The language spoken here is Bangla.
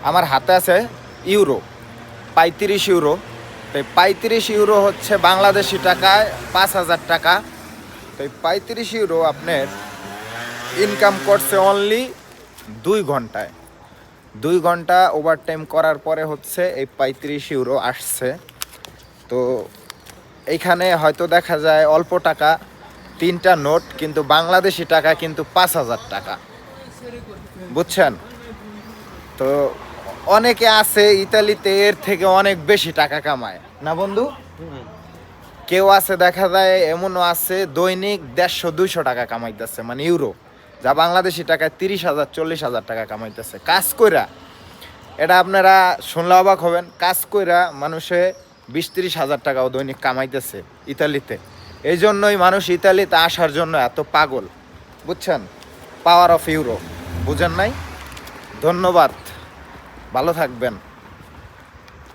আমার হাতে আছে ইউরো, 35 ইউরো। তো 35 ইউরো হচ্ছে বাংলাদেশি টাকায় 5,000 টাকা। তো 35 ইউরো আপনার ইনকাম করছে অনলি 2 ঘন্টায়। 2 ঘন্টা ওভারটাইম করার পরে হচ্ছে এই 35 ইউরো আসছে। তো এইখানে হয়তো দেখা যায় অল্প টাকা, 3টা নোট, কিন্তু বাংলাদেশি টাকা কিন্তু 5,000 টাকা, বুঝছেন? তো অনেকে আছে ইতালিতে এর থেকে অনেক বেশি টাকা কামায় না বন্ধু? কেউ আছে দেখা যায় এমনও আছে দৈনিক 150-200 টাকা কামাইতেছে, মানে ইউরো, যা বাংলাদেশি টাকায় 30,000 40,000 টাকা কামাইতেছে কাজ কইরা। এটা আপনারা শুনলে অবাক হবেন, কাজ কইরা মানুষে 20-30 হাজার টাকাও দৈনিক কামাইতেছে ইতালিতে। এই জন্যই মানুষ ইতালিতে আসার জন্য এত পাগল, বুঝছেন? পাওয়ার অফ ইউরো, বুঝেন নাই? ধন্যবাদ, ভালো থাকবেন।